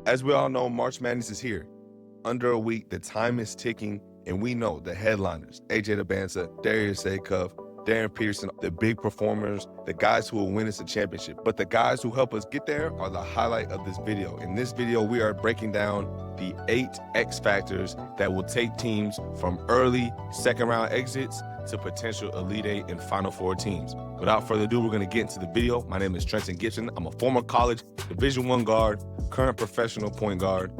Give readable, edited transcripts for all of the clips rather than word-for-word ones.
As we all know, March Madness is here. Under a week, the time is ticking, and we know the headliners, AJ Dybantsa, Darius Acuff, Darren Peterson, the big performers, the guys who will win us a championship. But the guys who help us get there are the highlight of this video. In this video, we are breaking down the 8 X factors that will take teams from early second-round exits to potential Elite 8 and Final Four teams. Without further ado, we're going to get into the video. My name is Trenton Gibson. I'm a former college Division I guard, current professional point guard,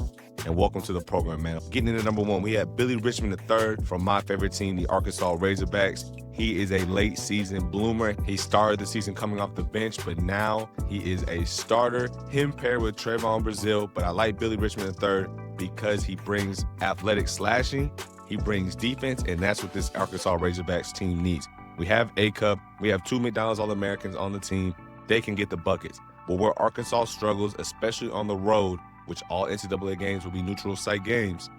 and welcome to the program, man. Getting into number 1, we have Billy Richmond III from my favorite team, the Arkansas Razorbacks. He is a late season bloomer. He started the season coming off the bench, but now he is a starter. Him paired with Trayvon Brazile, but I like Billy Richmond III because he brings athletic slashing, he brings defense, and that's what this Arkansas Razorbacks team needs. We have Acuff, we have 2 McDonald's All-Americans on the team. They can get the buckets. But where Arkansas struggles, especially on the road, which all NCAA games will be neutral site games,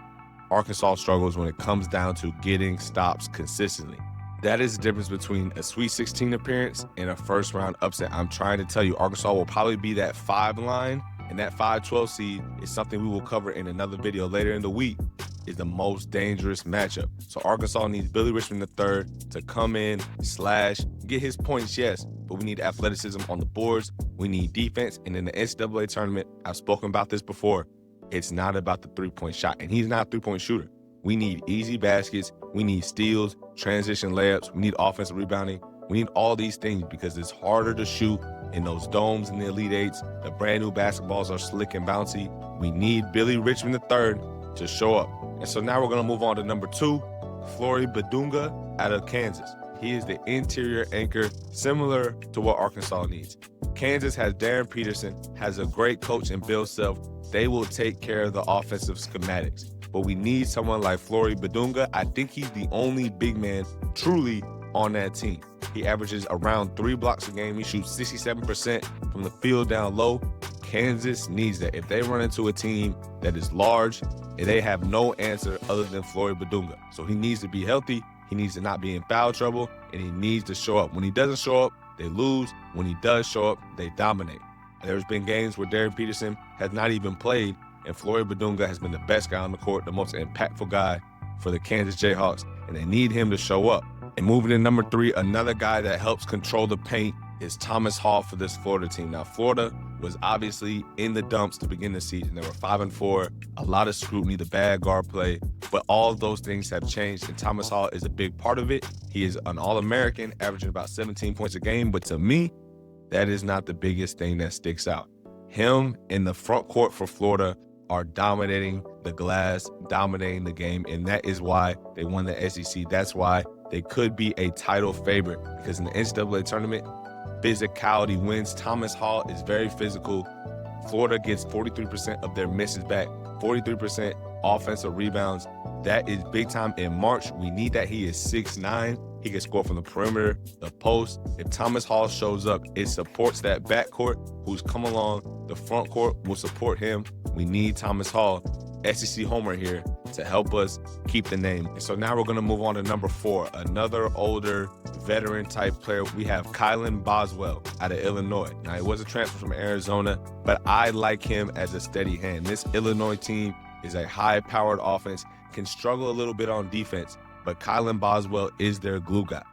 Arkansas struggles when it comes down to getting stops consistently. That is the difference between a Sweet 16 appearance and a first-round upset. I'm trying to tell you, Arkansas will probably be that 5 line, and that 5-12 seed is something we will cover in another video later in the week, is the most dangerous matchup. So Arkansas needs Billy Richmond III to come in, slash, get his points, yes, but we need athleticism on the boards. We need defense. And in the NCAA tournament, I've spoken about this before, it's not about the three-point shot, and he's not a three-point shooter. We need easy baskets. We need steals, transition layups. We need offensive rebounding. We need all these things because it's harder to shoot in those domes in the Elite Eights. The brand new basketballs are slick and bouncy. We need Billy Richmond III to show up. And so now we're going to move on to number 2, Flory Bidunga out of Kansas. He is the interior anchor, similar to what Arkansas needs. Kansas has Darren Peterson, has a great coach in Bill Self. They will take care of the offensive schematics. But we need someone like Flory Bidunga. I think he's the only big man truly on that team. He averages around 3 blocks a game. He shoots 67% from the field down low. Kansas needs that. If they run into a team that is large, and they have no answer other than Flory Bidunga. So he needs to be healthy. He needs to not be in foul trouble, and he needs to show up. When he doesn't show up, they lose. When he does show up, they dominate. There's been games where Darren Peterson has not even played, and Flory Bidunga has been the best guy on the court, the most impactful guy for the Kansas Jayhawks, and they need him to show up. And moving to number 3, another guy that helps control the paint is Thomas Hall for this Florida team. Now, Florida was obviously in the dumps to begin the season. They were 5-4, a lot of scrutiny, the bad guard play, but all of those things have changed, and Thomas Hall is a big part of it. He is an All-American, averaging about 17 points a game, but to me, that is not the biggest thing that sticks out. Him in the front court for Florida are dominating the glass, dominating the game, and that is why they won the SEC. That's why they could be a title favorite, because in the NCAA tournament, physicality wins. Thomas Hall is very physical. Florida gets 43% of their misses back, 43% offensive rebounds. That is big time in March. We need that. He is 6'9". He can score from the perimeter, the post. If Thomas Hall shows up, it supports that backcourt who's come along. The front court will support him. We need Thomas Hall, SEC homer here, to help us keep the name. And so now we're going to move on to number 4, another older veteran type player. We have Kylan Boswell out of Illinois. Now, he was a transfer from Arizona, but I like him as a steady hand. This Illinois team is a high-powered offense, can struggle a little bit on defense, but Kylan Boswell is their glue guy.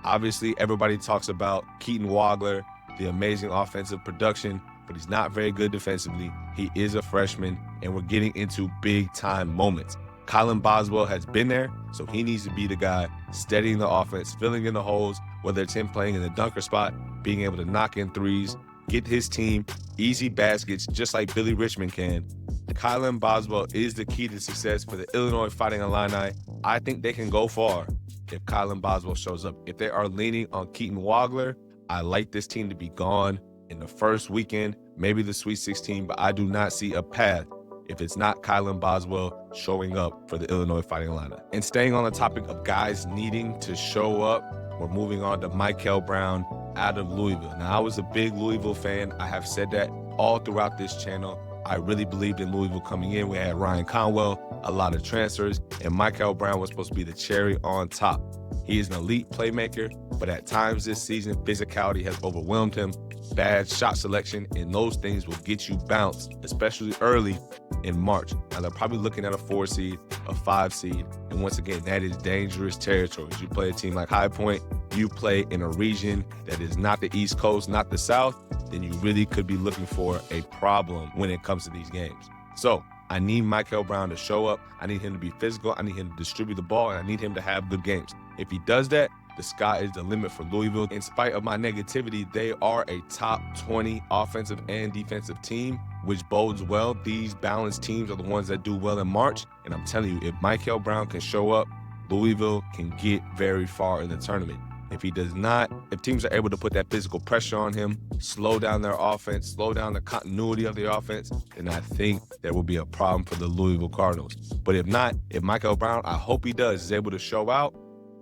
Obviously, everybody talks about Keaton Wagler, the amazing offensive production, but he's not very good defensively. He is a freshman, and we're getting into big-time moments. Kylan Boswell has been there, so he needs to be the guy steadying the offense, filling in the holes, whether it's him playing in the dunker spot, being able to knock in threes, get his team easy baskets just like Billy Richmond can. Kylan Boswell is the key to success for the Illinois Fighting Illini. I think they can go far if Kylan Boswell shows up. If they are leaning on Keaton Wagler, I like this team to be gone in the first weekend, maybe the Sweet 16, but I do not see a path if it's not Kylan Boswell showing up for the Illinois Fighting Illini. And staying on the topic of guys needing to show up, we're moving on to Michael Brown out of Louisville. Now, I was a big Louisville fan. I have said that all throughout this channel. I really believed in Louisville coming in. We had Ryan Conwell, a lot of transfers, and Michael Brown was supposed to be the cherry on top. He is an elite playmaker, but at times this season, physicality has overwhelmed him. bad shot selection, and those things will get you bounced, especially early in March. Now, they're probably looking at a 4 seed, a 5 seed, and once again, that is dangerous territory. You play a team like High Point, you play in a region that is not the East Coast, not the South, then you really could be looking for a problem when it comes to these games. So I need Michael Brown to show up. I need him to be physical. I need him to distribute the ball, and I need him to have good games. If he does that, the sky is the limit for Louisville. In spite of my negativity, they are a top 20 offensive and defensive team, which bodes well. These balanced teams are the ones that do well in March. And I'm telling you, if Michael Brown can show up, Louisville can get very far in the tournament. If he does not, if teams are able to put that physical pressure on him, slow down their offense, slow down the continuity of the offense, then I think there will be a problem for the Louisville Cardinals. But if not, if Michael Brown, I hope he does, is able to show out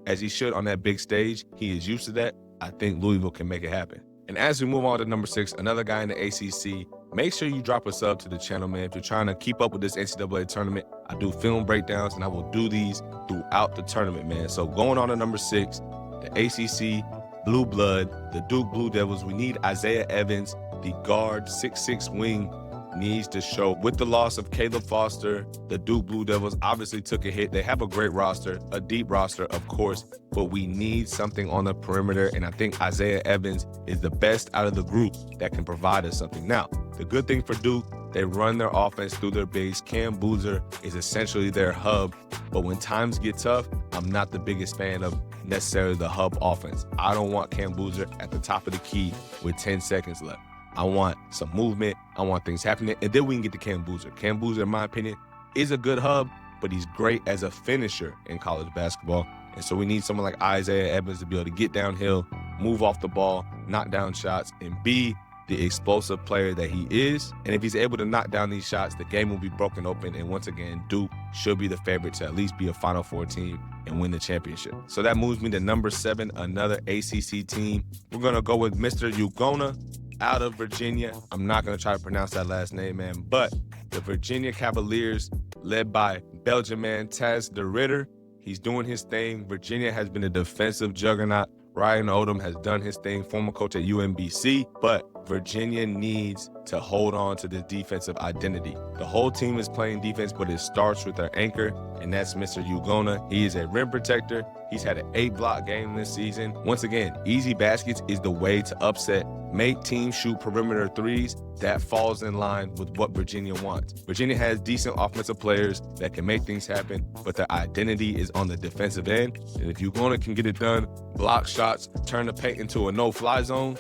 as he should on that big stage, he is used to that, I think Louisville can make it happen. And as we move on to number 6, another guy in the ACC, make sure you drop a sub to the channel, man. If you're trying to keep up with this NCAA tournament, I do film breakdowns, and I will do these throughout the tournament, man. So going on to number 6, the ACC Blue Blood, the Duke Blue Devils. We need Isaiah Evans, the guard, 6'6" wing, needs to show. With the loss of Caleb Foster, the Duke Blue Devils obviously took a hit. They have a great roster, a deep roster, of course, but we need something on the perimeter, and I think Isaiah Evans is the best out of the group that can provide us something. Now, the good thing for Duke, they run their offense through their bigs. Cam Boozer is essentially their hub, but when times get tough, I'm not the biggest fan of necessarily the hub offense. I don't want Cam Boozer at the top of the key with 10 seconds left. I want some movement. I want things happening, and then we can get to Cam Boozer. Cam Boozer, in my opinion, is a good hub, but he's great as a finisher in college basketball. And so we need someone like Isaiah Evans to be able to get downhill, move off the ball, knock down shots, and be the explosive player that he is. And if he's able to knock down these shots, the game will be broken open. And once again, Duke should be the favorite to at least be a Final Four team and win the championship. So that moves me to number 7, another ACC team. We're going to go with Mr. Ugonna out of Virginia. I'm not going to try to pronounce that last name, man, but the Virginia Cavaliers, led by Belgian man Taz de Ridder. He's doing his thing. Virginia has been a defensive juggernaut. Ryan Odom has done his thing, former coach at UMBC, but Virginia needs to hold on to this defensive identity. The whole team is playing defense, but it starts with their anchor, and that's Mr. Ugonna. He is a rim protector. He's had an 8-block game this season. Once again, easy baskets is the way to upset. Make teams shoot perimeter threes. That falls in line with what Virginia wants. Virginia has decent offensive players that can make things happen, but their identity is on the defensive end. And if Ugonna can get it done, block shots, turn the paint into a no-fly zone,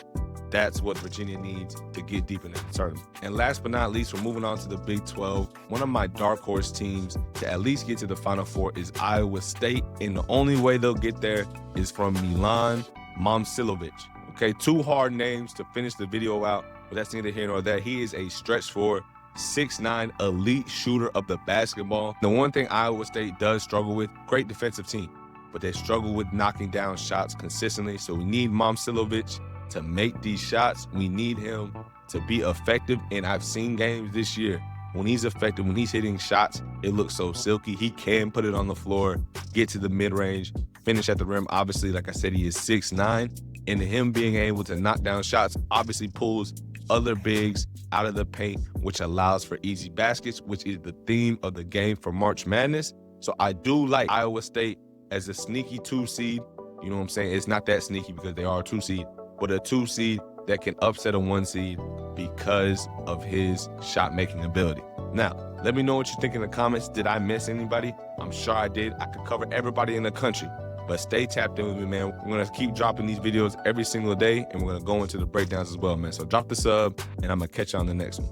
that's what Virginia needs to get deep in the tournament. And last but not least, we're moving on to the Big 12. One of my dark horse teams to at least get to the Final Four is Iowa State, and the only way they'll get there is from Milan Momcilovic. Okay, 2 hard names to finish the video out, but that's neither here nor there. He is a stretch 4, 6'9", elite shooter of the basketball. The one thing Iowa State does struggle with, great defensive team, but they struggle with knocking down shots consistently. So we need Momcilovic to make these shots. We need him to be effective, and I've seen games this year when he's effective, when he's hitting shots, it looks so silky. He can put it on the floor, get to the mid-range, finish at the rim. Obviously, like I said, he is 6'9", and him being able to knock down shots obviously pulls other bigs out of the paint, which allows for easy baskets, which is the theme of the game for March Madness. So I do like Iowa State as a sneaky 2 seed. You know what I'm saying? It's not that sneaky because they are a 2 seed, but a 2 seed that can upset a 1 seed because of his shot-making ability. Now, let me know what you think in the comments. Did I miss anybody? I'm sure I did. I could cover everybody in the country. But stay tapped in with me, man. We're going to keep dropping these videos every single day, and we're going to go into the breakdowns as well, man. So drop the sub, and I'm going to catch you on the next one.